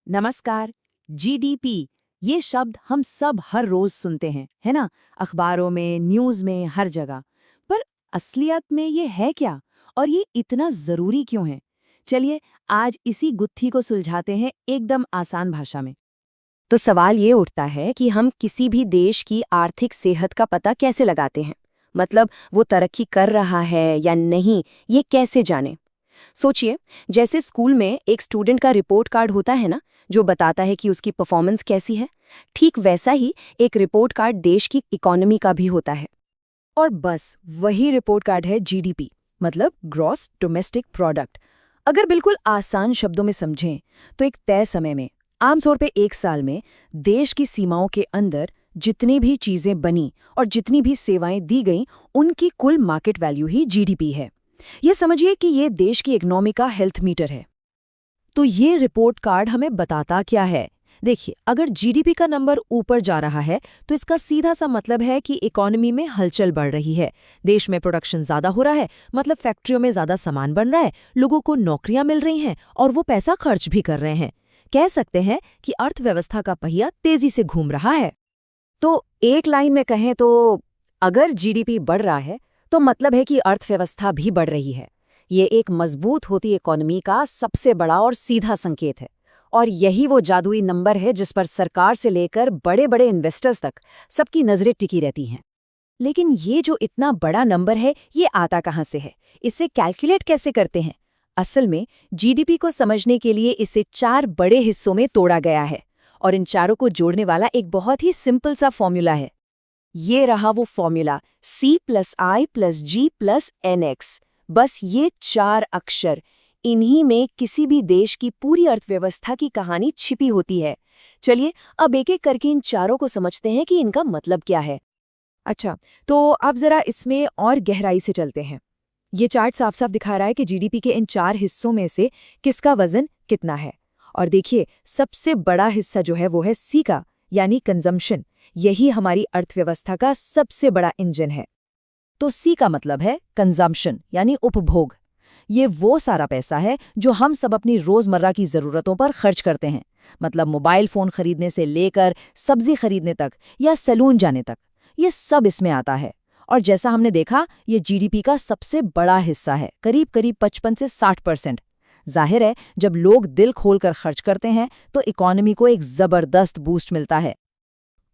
नमस्कार। जीडीपी ये शब्द हम सब हर रोज सुनते हैं, है ना? अखबारों में, न्यूज़ में, हर जगह। पर असलियत में ये है क्या? और ये इतना जरूरी क्यों है? चलिए आज इसी गुत्थी को सुलझाते हैं एकदम आसान भाषा में। तो सवाल ये उठता है कि हम किसी भी देश की आर्थिक सेहत का पता कैसे लगाते हैं। मतलब वो तरक्की कर रहा है या नहीं, ये कैसे जाने। सोचिए, जैसे स्कूल में एक स्टूडेंट का रिपोर्ट कार्ड होता है ना, जो बताता है कि उसकी परफॉर्मेंस कैसी है। ठीक वैसा ही एक रिपोर्ट कार्ड देश की इकोनॉमी का भी होता है। और बस वही रिपोर्ट कार्ड है जीडीपी, मतलब ग्रॉस डोमेस्टिक प्रोडक्ट। अगर बिल्कुल आसान शब्दों में समझें तो एक तय समय में, आमतौर पे एक साल में, देश की सीमाओं के अंदर जितनी भी चीजें बनी और जितनी भी सेवाएं दी गईं, उनकी कुल मार्केट वैल्यू ही जीडीपी है। ये समझिए कि ये देश की इकोनॉमी का हेल्थ मीटर है। तो ये रिपोर्ट कार्ड हमें बताता क्या है? देखिए, अगर जीडीपी का नंबर ऊपर जा रहा है तो इसका सीधा सा मतलब है कि इकोनॉमी में हलचल बढ़ रही है। देश में प्रोडक्शन ज्यादा हो रहा है, मतलब फैक्ट्रियों में ज्यादा सामान बन रहा है, लोगों को नौकरियां मिल रही हैं और वो पैसा खर्च भी कर रहे हैं। कह सकते हैं कि अर्थव्यवस्था का पहिया तेजी से घूम रहा है। तो एक लाइन में कहें तो अगर जीडीपी बढ़ रहा है तो मतलब है कि अर्थव्यवस्था भी बढ़ रही है। ये एक मजबूत होती इकोनॉमी का सबसे बड़ा और सीधा संकेत है। और यही वो जादुई नंबर है जिस पर सरकार से लेकर बड़े बड़े इन्वेस्टर्स तक सबकी नजरें टिकी रहती हैं। लेकिन ये जो इतना बड़ा नंबर है, ये आता कहाँ से है? इसे कैलकुलेट कैसे करते हैं? असल में जीडीपी को समझने के लिए इसे 4 बड़े हिस्सों में तोड़ा गया है और इन चारों को जोड़ने वाला एक बहुत ही सिंपल सा फॉर्मूला है। ये रहा वो फॉर्मूला, C+I+G+NX। बस ये 4 अक्षर, इन्हीं में किसी भी देश की पूरी अर्थव्यवस्था की कहानी छिपी होती है। चलिए अब एक एक करके इन चारों को समझते हैं कि इनका मतलब क्या है। अच्छा, तो अब जरा इसमें और गहराई से चलते हैं। ये चार्ट साफ साफ दिखा रहा है कि जीडीपी के इन 4 हिस्सों में से किसका वजन कितना है। और देखिए, सबसे बड़ा हिस्सा जो है वो है सी का, यानी कंजम्पशन। यही हमारी अर्थव्यवस्था का सबसे बड़ा इंजन है। तो सी का मतलब है कंजम्पशन, यानी उपभोग। ये वो सारा पैसा है जो हम सब अपनी रोजमर्रा की जरूरतों पर खर्च करते हैं। मतलब मोबाइल फोन खरीदने से लेकर सब्जी खरीदने तक या सैलून जाने तक, ये सब इसमें आता है। और जैसा हमने देखा, ये जीडीपी का सबसे बड़ा हिस्सा है, करीब करीब 55 से 60%। जाहिर है, जब लोग दिल खोलकर खर्च करते हैं तो इकोनॉमी को एक जबरदस्त बूस्ट मिलता है।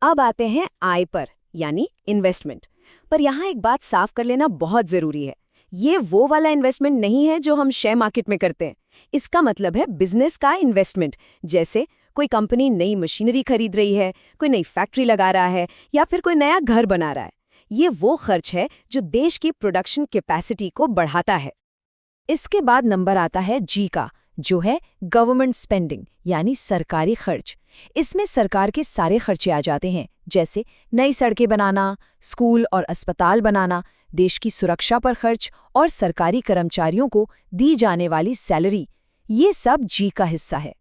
अब आते हैं आय पर, यानी इन्वेस्टमेंट। पर यहाँ एक बात साफ कर लेना बहुत जरूरी है। ये वो वाला इन्वेस्टमेंट नहीं है जो हम शेयर मार्केट में करते हैं। इसका मतलब है बिजनेस का इन्वेस्टमेंट। जैसे कोई कंपनी नई मशीनरी खरीद रही है, कोई नई फैक्ट्री लगा रहा है या फिर कोई नया घर बना रहा है। ये वो खर्च है जो देश की प्रोडक्शन कैपेसिटी को बढ़ाता है। इसके बाद नंबर आता है जी का, जो है गवर्नमेंट स्पेंडिंग, यानी सरकारी खर्च। इसमें सरकार के सारे खर्चे आ जाते हैं, जैसे नई सड़कें बनाना, स्कूल और अस्पताल बनाना, देश की सुरक्षा पर खर्च और सरकारी कर्मचारियों को दी जाने वाली सैलरी। ये सब जी का हिस्सा है।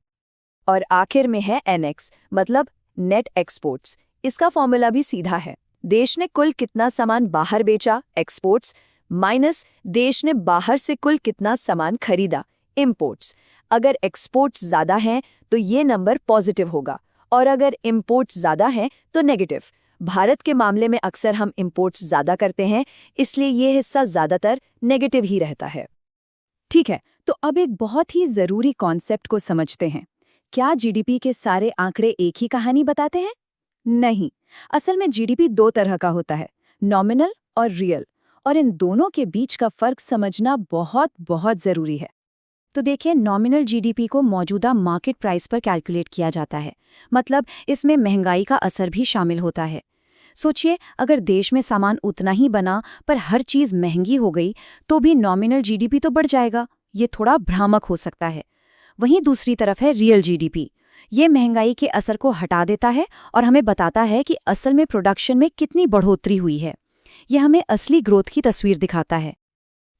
और आखिर में है एनएक्स, मतलब नेट एक्सपोर्ट्स। इसका फॉर्मूला भी सीधा है। देश ने कुल कितना सामान बाहर बेचा, एक्सपोर्ट्स, माइनस देश ने बाहर से कुल कितना सामान खरीदा, इंपोर्ट्स। अगर एक्सपोर्ट्स ज्यादा हैं तो ये नंबर पॉजिटिव होगा, और अगर इंपोर्ट्स ज्यादा हैं तो नेगेटिव। भारत के मामले में अक्सर हम इंपोर्ट्स ज्यादा करते हैं, इसलिए ये हिस्सा ज्यादातर नेगेटिव ही रहता है। ठीक है, तो अब एक बहुत ही जरूरी कॉन्सेप्ट को समझते हैं। क्या जीडीपी के सारे आंकड़े एक ही कहानी बताते हैं? नहीं। असल में जीडीपी 2 तरह का होता है, नॉमिनल और रियल। और इन दोनों के बीच का फर्क समझना बहुत बहुत जरूरी है। तो देखिए, नॉमिनल जीडीपी को मौजूदा मार्केट प्राइस पर कैलकुलेट किया जाता है। मतलब इसमें महंगाई का असर भी शामिल होता है। सोचिए, अगर देश में सामान उतना ही बना पर हर चीज महंगी हो गई तो भी नॉमिनल जीडीपी तो बढ़ जाएगा। ये थोड़ा भ्रामक हो सकता है। वहीं दूसरी तरफ है रियल जीडीपी। ये महंगाई के असर को हटा देता है और हमें बताता है कि असल में प्रोडक्शन में कितनी बढ़ोतरी हुई है। यह हमें असली ग्रोथ की तस्वीर दिखाता है।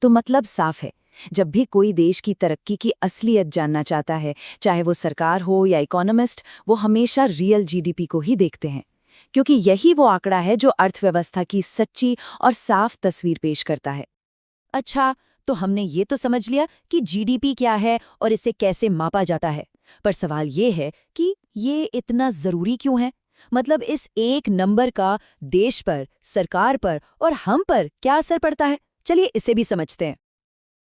तो मतलब साफ है, जब भी कोई देश की तरक्की की असलियत जानना चाहता है, चाहे वो सरकार हो या इकोनॉमिस्ट, वो हमेशा रियल जीडीपी को ही देखते हैं, क्योंकि यही वो आंकड़ा है जो अर्थव्यवस्था की सच्ची और साफ तस्वीर पेश करता है। अच्छा, तो हमने ये तो समझ लिया कि जीडीपी क्या है और इसे कैसे मापा जाता है। पर सवाल ये है कि ये इतना जरूरी क्यों है? मतलब इस एक नंबर का देश पर, सरकार पर और हम पर क्या असर पड़ता है? चलिए इसे भी समझते हैं।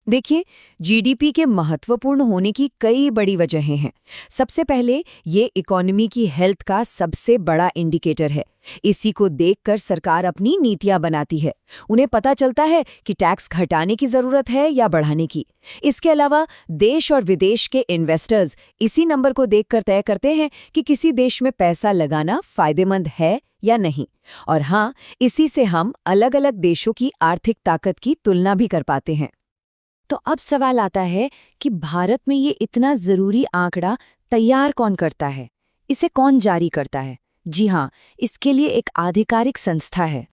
देखिए, जीडीपी के महत्वपूर्ण होने की कई बड़ी वजहें हैं। सबसे पहले ये इकोनॉमी की हेल्थ का सबसे बड़ा इंडिकेटर है। इसी को देखकर सरकार अपनी नीतियां बनाती है। उन्हें पता चलता है कि टैक्स घटाने की जरूरत है या बढ़ाने की। इसके अलावा देश और विदेश के इन्वेस्टर्स इसी नंबर को देखकर तय करते हैं कि किसी देश में पैसा लगाना फायदेमंद है या नहीं। और हाँ, इसी से हम अलग-अलग देशों की आर्थिक ताकत की तुलना भी कर पाते हैं। तो अब सवाल आता है कि भारत में ये इतना जरूरी आंकड़ा तैयार कौन करता है? इसे कौन जारी करता है? जी हाँ, इसके लिए एक आधिकारिक संस्था है।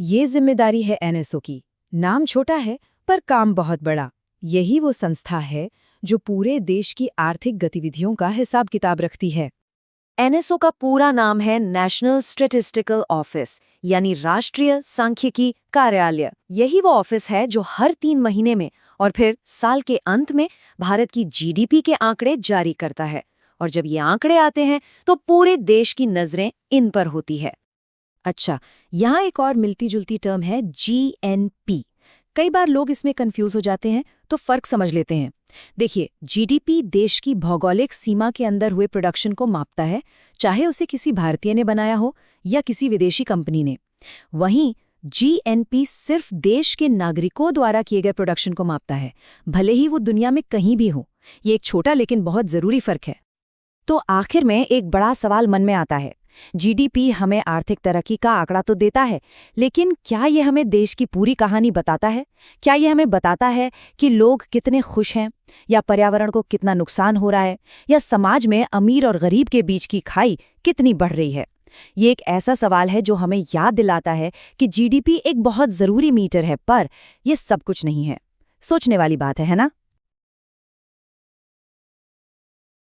ये जिम्मेदारी है एनएसओ की। नाम छोटा है पर काम बहुत बड़ा। यही वो संस्था है जो पूरे देश की आर्थिक गतिविधियों का हिसाब किताब रखती है। एनएसओ का पूरा नाम है नेशनल स्टैटिस्टिकल ऑफिस, यानी राष्ट्रीय सांख्यिकी कार्यालय। यही वो ऑफिस है जो हर 3 महीने में और फिर साल के अंत में भारत की जीडीपी के आंकड़े जारी करता है। और जब ये आंकड़े आते हैं तो पूरे देश की नजरें इन पर होती है। अच्छा, यहाँ एक और मिलती जुलती टर्म है जीएनपी। कई बार लोग इसमें कंफ्यूज हो जाते हैं, तो फर्क समझ लेते हैं। देखिए, जीडीपी देश की भौगोलिक सीमा के अंदर हुए प्रोडक्शन को मापता है, चाहे उसे किसी भारतीय ने बनाया हो या किसी विदेशी कंपनी ने। वहीं जीएनपी सिर्फ देश के नागरिकों द्वारा किए गए प्रोडक्शन को मापता है, भले ही वो दुनिया में कहीं भी हो। ये एक छोटा लेकिन बहुत जरूरी फर्क है। तो आखिर में एक बड़ा सवाल मन में आता है। जीडीपी हमें आर्थिक तरक्की का आंकड़ा तो देता है, लेकिन क्या ये हमें देश की पूरी कहानी बताता है? क्या ये हमें बताता है कि लोग कितने खुश हैं, या पर्यावरण को कितना नुकसान हो रहा है, या समाज में अमीर और गरीब के बीच की खाई कितनी बढ़ रही है? ये एक ऐसा सवाल है जो हमें याद दिलाता है कि जीडीपी एक बहुत जरूरी मीटर है, पर यह सब कुछ नहीं है। सोचने वाली बात है ना?